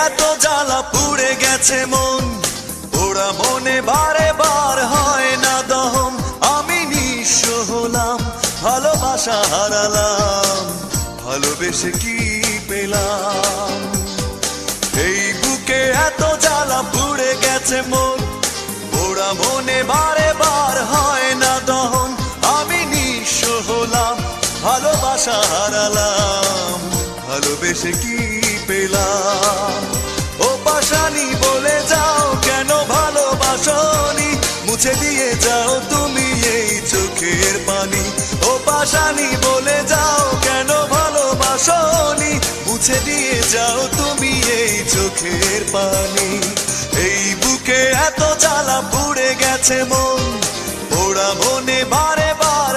এত জ্বালা পুড়ে গেছে মন, ওরা মনে বারে বার হয় না দহন। আমি নিঃস্ব হলাম, ভালোবাসা হারালাম, ভালোবেসে কি পেলাম? এই বুকে এত জ্বালা পুড়ে গেছে মন, ওরা মনে বারে বার হয় না দহন। আমি নিঃস্ব হলাম, ভালোবাসা হারালাম, ভালোবেসে কি পেলাম? ও পাশানি বলে যাও কেন ভালোবাসনি, মুছে দিয়ে যাও তুমি এই চোখের পানি। ও পাশানি বলে যাও কেন ভালোবাসনি, মুছে দিয়ে যাও তুমি এই চোখের পানি। এই বুকে এত জ্বালা পুড়ে গেছে মন, ওরা মনে বারে বার